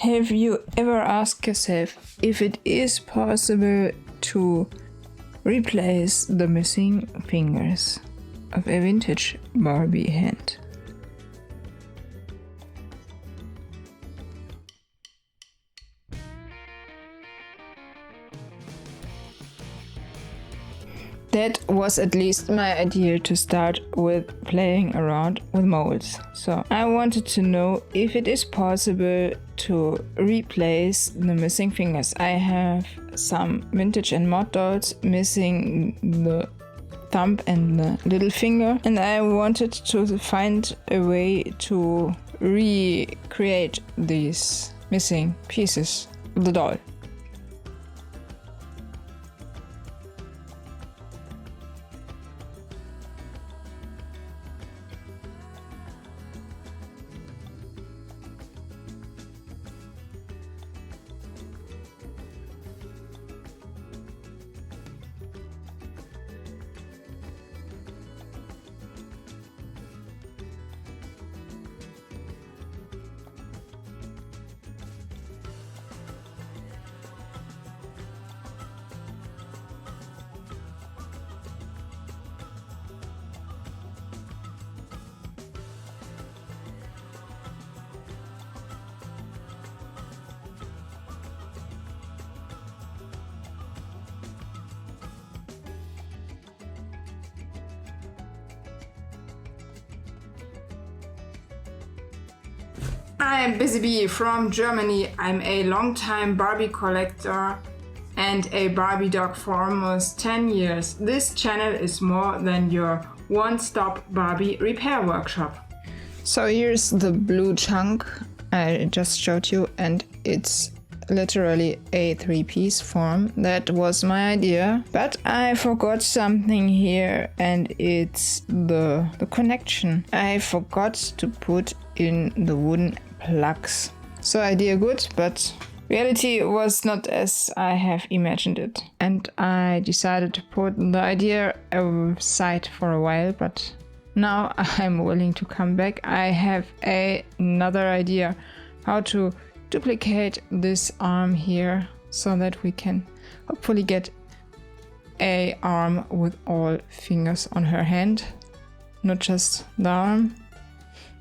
Have you ever asked yourself if it is possible to replace the missing fingers of a vintage Barbie hand? That was at least my idea to start with playing around with molds. So I wanted to know if it is possible to replace the missing fingers. I have some Vintage and Mod dolls missing the thumb and the little finger, and I wanted to find a way to recreate these missing pieces of the doll. I'm Busy Bee from Germany. I'm a long-time Barbie collector and a Barbie dog for almost 10 years. This channel is more than your one-stop Barbie repair workshop. So here's the blue chunk I just showed you, and it's literally a 3-piece form. That was my idea, but I forgot something here, and it's the connection. I forgot to put in the wooden plugs. So idea good, but reality was not as I have imagined it. And I decided to put the idea aside for a while, but now I'm willing to come back. I have another idea how to duplicate this arm here so that we can hopefully get a arm with all fingers on her hand, not just the arm.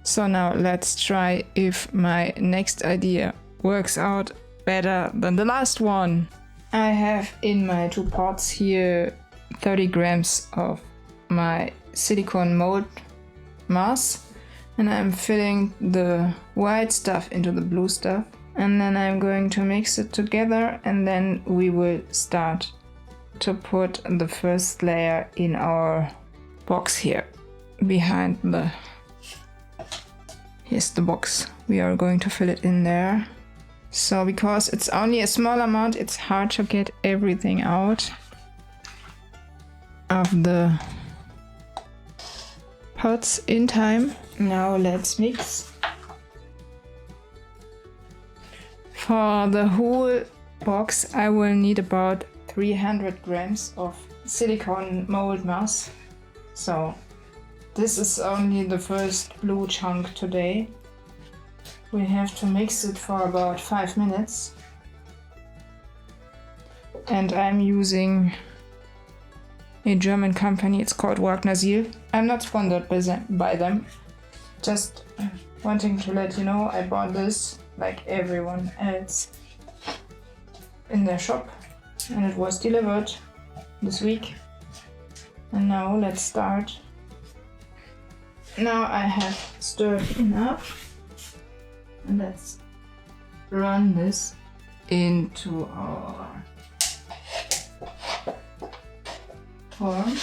So now let's try if my next idea works out better than the last one. I have in my 2 pots here 30 grams of my silicone mold mass, and I'm filling the white stuff into the blue stuff, and then I'm going to mix it together, and then we will start to put the first layer in our box here behind the... Here's the box. We are going to fill it in there. So because it's only a small amount, it's hard to get everything out of the pots in time. Now let's mix. For the whole box I will need about 300 grams of silicone mold mass. So this is only the first blue chunk today. We have to mix it for about 5 minutes. And I'm using a German company, it's called Wagner Seal. I'm not sponsored by them. Just wanting to let you know I bought this like everyone else in their shop, and it was delivered this week. And now let's start. Now I have stirred enough, and let's run this into our form.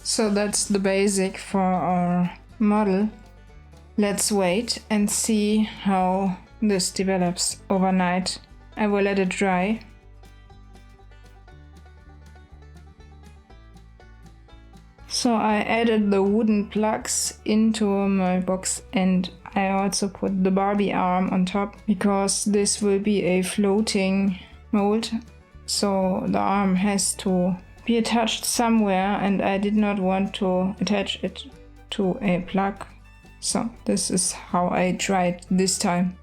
So that's the basic for our model. Let's wait and see how this develops overnight. I will let it dry. So I added the wooden plugs into my box, and I also put the Barbie arm on top because this will be a floating mold. So the arm has to be attached somewhere, and I did not want to attach it to a plug. So this is how I tried this time.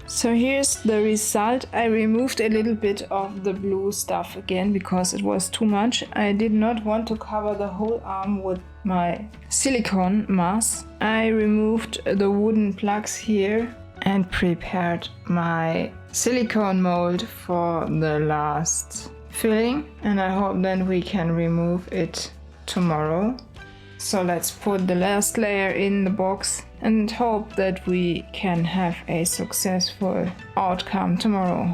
So here's the result. I removed a little bit of the blue stuff again because it was too much. I did not want to cover the whole arm with my silicone mask. I removed the wooden plugs here and prepared my silicone mold for the last filling, and I hope then we can remove it tomorrow. So let's put the last layer in the box and hope that we can have a successful outcome tomorrow.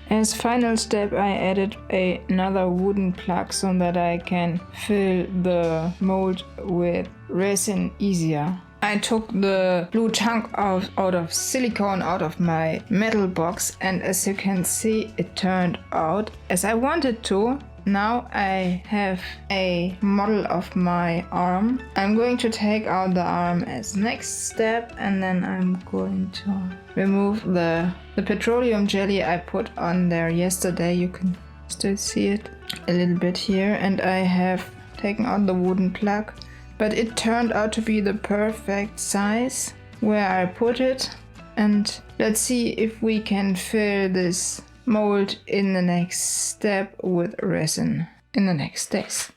As final step, I added another wooden plug so that I can fill the mold with resin easier. I took the blue chunk out of silicone out of my metal box, and as you can see, it turned out as I wanted to. Now I have a model of my arm. I'm going to take out the arm as next step, and then I'm going to remove the petroleum jelly I put on there yesterday. You can still see it a little bit here, and I have taken out the wooden plug, but it turned out to be the perfect size where I put it. And let's see if we can fill this mold in the next step with resin in the next days.